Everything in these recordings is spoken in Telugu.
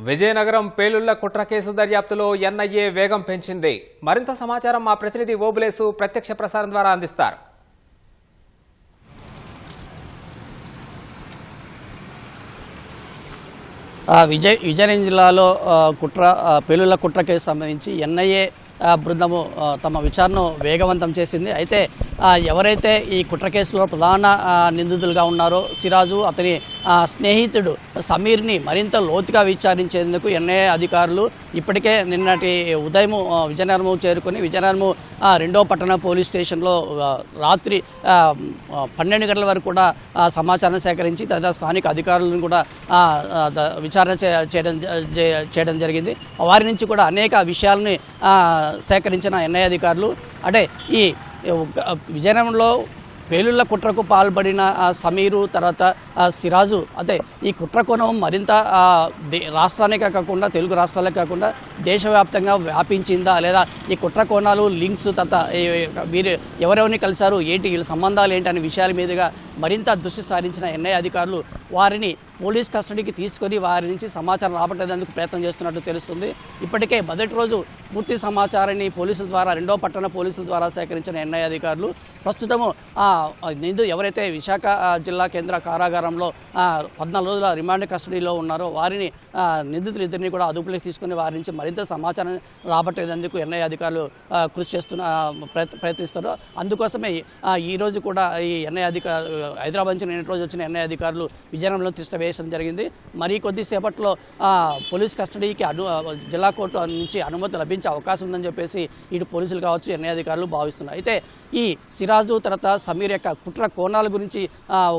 విజయనగరం పేలుళ్ల కుట్ర కేసు దర్యాప్తులో ఎన్ఐఏ వేగం పెంచింది. మరింత సమాచారం మా ప్రతినిధి ఓబులేసు ప్రత్యక్ష ప్రసారం ద్వారా అందిస్తారు. విజయనగరం జిల్లాలో పేలుళ్ల కుట్ర కేసు సంబంధించి ఎన్ఐఏ బృందము తమ విచారణను వేగవంతం చేసింది. అయితే ఎవరైతే ఈ కుట్ర కేసులో ప్రధాన నిందితులుగా ఉన్నారో సిరాజు, అతని స్నేహితుడు సమీర్ని మరింత లోతుగా విచారించేందుకు ఎన్ఐఏ అధికారులు ఇప్పటికే నిన్నటి ఉదయం విజయనగరం చేరుకొని విజయనగరం 2వ పట్టణ పోలీస్ స్టేషన్లో రాత్రి 12 గంటల వరకు కూడా సమాచారం సేకరించి తదితర స్థానిక అధికారులను కూడా విచారణ చేయడం జరిగింది. వారి నుంచి కూడా అనేక విషయాలని సేకరించిన ఎన్ఐఏ అధికారులు అంటే ఈ విజయనగరంలో పేలుళ్ల కుట్రకు పాల్పడిన సమీరు తర్వాత సిరాజు అదే ఈ కుట్ర కోణం మరింత రాష్ట్రానికే కాకుండా తెలుగు రాష్ట్రాలే కాకుండా దేశవ్యాప్తంగా వ్యాపించిందా లేదా ఈ కుట్ర కోణాలు లింక్స్ వీరు ఎవరెవరిని కలిశారు ఏంటి వీళ్ళ సంబంధాలు ఏంటి అనే విషయాల మీదుగా మరింత దృష్టి సారించిన ఎన్ఐఏ అధికారులు వారిని పోలీస్ కస్టడీకి తీసుకొని వారి నుంచి సమాచారం రాబట్టేందుకు ప్రయత్నం చేస్తున్నట్టు తెలుస్తుంది. ఇప్పటికే మొదటి రోజు పూర్తి సమాచారాన్ని పోలీసుల ద్వారా 2వ పట్టణ పోలీసుల ద్వారా సేకరించిన ఎన్ఐఏ అధికారులు ప్రస్తుతము ఎవరైతే విశాఖ జిల్లా కేంద్ర కారాగారంలో 14 రోజుల రిమాండ్ కస్టడీలో ఉన్నారో వారిని నిందితులు ఇద్దరిని కూడా అదుపులోకి తీసుకుని వారి నుంచి మరింత సమాచారం రాబట్టేందుకు ఎన్ఐఏ అధికారులు కృషి ప్రయత్నిస్తారు. అందుకోసమే ఈరోజు కూడా ఈ ఎన్ఐఏ అధికారులు హైదరాబాద్ నుంచి నిన్నటి రోజు వచ్చిన ఎన్ఐఏ అధికారులు విజయనగరంలో తిష్ట వేయడం జరిగింది. మరి కొద్దిసేపట్లో పోలీస్ కస్టడీకి జిల్లా కోర్టు నుంచి అనుమతి లభించే అవకాశం ఉందని చెప్పేసి ఇటు పోలీసులు కావచ్చు ఎన్ఐఏ అధికారులు భావిస్తున్నారు. అయితే ఈ సిరాజు తర్వాత సమీర్ యొక్క కుట్ర కోణాల గురించి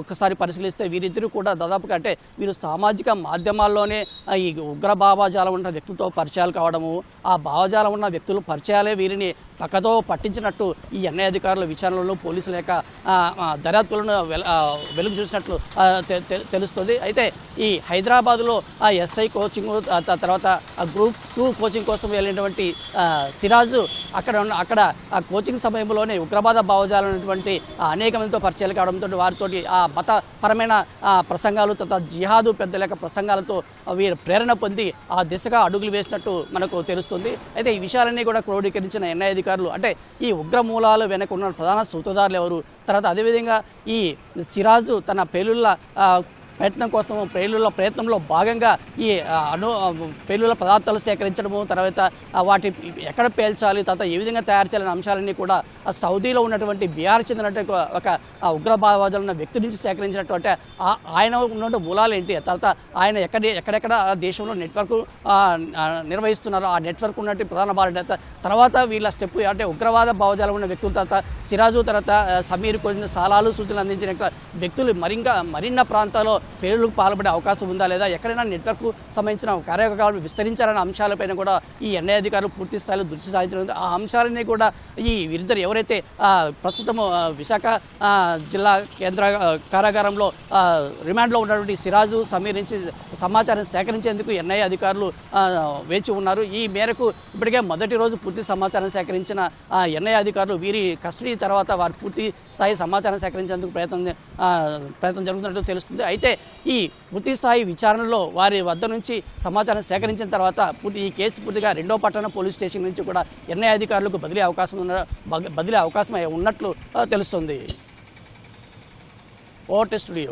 ఒక్కసారి పరిశీలిస్తే వీరిద్దరూ కూడా దాదాపుగా అంటే వీరు సామాజిక మాధ్యమాల్లోనే ఈ ఉగ్ర భావజాలం ఉన్న వ్యక్తులతో పరిచయాలు కావడము, ఆ భావజాలం ఉన్న వ్యక్తులు పరిచయాలే వీరిని పక్కతో పట్టించినట్టు ఈ ఎన్ఐఏ అధికారుల విచారణలో పోలీసుల యొక్క దర్యాప్తులను వెలుగు చూసినట్లు తెలుస్తుంది. అయితే ఈ హైదరాబాద్లో ఎస్ఐ కోచింగ్ తర్వాత గ్రూప్ 2 కోచింగ్ కోసం వెళ్ళినటువంటి సిరాజు అక్కడ కోచింగ్ సమయంలోనే ఉగ్రవాద భావజాలం ఉన్నటువంటి అనేక మందితో పరిచయాలు కావడంతో వారితోటి ఆ మతపరమైన ప్రసంగాలు తర్వాత జిహాదు పెద్దల యొక్క ప్రసంగాలతో వీరు ప్రేరణ పొంది ఆ దిశగా అడుగులు వేసినట్టు మనకు తెలుస్తుంది. అయితే ఈ విషయాలన్నీ కూడా క్రోడీకరించిన ఎన్ఐఏ అధికారులు అంటే ఈ ఉగ్ర మూలాలు వెనక ఉన్న ప్రధాన సూత్రధారులు ఎవరు, తర్వాత అదేవిధంగా ఈ సిరాజు తన పేలుళ్ల ప్రయత్నంలో భాగంగా ఈ పేలుళ్ల పదార్థాలు సేకరించడము, తర్వాత వాటి ఎక్కడ పేల్చాలి, తర్వాత ఏ విధంగా తయారు చేయాలనే అంశాలన్నీ కూడా సౌదీలో ఉన్నటువంటి బీహార్ చెందినటువంటి ఒక ఉగ్రవాదులు ఉన్న వ్యక్తి నుంచి సేకరించినటువంటి ఆయన ఉన్నటువంటి మూలాలు ఏంటి, తర్వాత ఆయన ఎక్కడెక్కడ దేశంలో నెట్వర్క్ నిర్వహిస్తున్నారు, ఆ నెట్వర్క్ ఉన్నట్టు ప్రధాన బాధ్యత, తర్వాత వీళ్ళ స్టెప్ అంటే ఉగ్రవాద భావజాలం ఉన్న వ్యక్తుల తర్వాత సిరాజు తర్వాత సమీర్ కొన్ని సలహాలు సూచనలు అందించిన వ్యక్తులు మరిన్న ప్రాంతాల్లో పేలుళ్లకు పాల్పడే అవకాశం ఉందా లేదా, ఎక్కడైనా నెట్వర్క్ సంబంధించిన కార్యకలాపాలు విస్తరించాలనే అంశాలపైన కూడా ఈ ఎన్ఐఏ అధికారులు పూర్తి స్థాయిలో దృష్టి సారించడం. ఆ అంశాలన్నీ కూడా ఈ వీరిద్దరు ఎవరైతే ప్రస్తుతం విశాఖ జిల్లా కేంద్ర కారాగారంలో రిమాండ్లో ఉన్నటువంటి సిరాజు సమీర్ నుంచి సమాచారం సేకరించేందుకు ఎన్ఐఏ అధికారులు వేచి ఉన్నారు. ఈ మేరకు ఇప్పటికే మొదటి రోజు పూర్తి సమాచారం సేకరించిన ఎన్ఐఏ అధికారులు వీరి కస్టడీ తర్వాత వారి పూర్తి స్థాయి సమాచారం సేకరించేందుకు ప్రయత్నం జరుగుతున్నట్టు తెలుస్తుంది. అయితే ఈ పూర్తి స్థాయి విచారణలో వారి వద్ద నుంచి సమాచారం సేకరించిన తర్వాత ఈ కేసు పూర్తిగా 2వ పట్టణ పోలీస్ స్టేషన్ నుంచి కూడా ఎన్ఐఏ అధికారులకు బదిలీ అవకాశం ఉన్నట్లు తెలుస్తుంది. OT studio.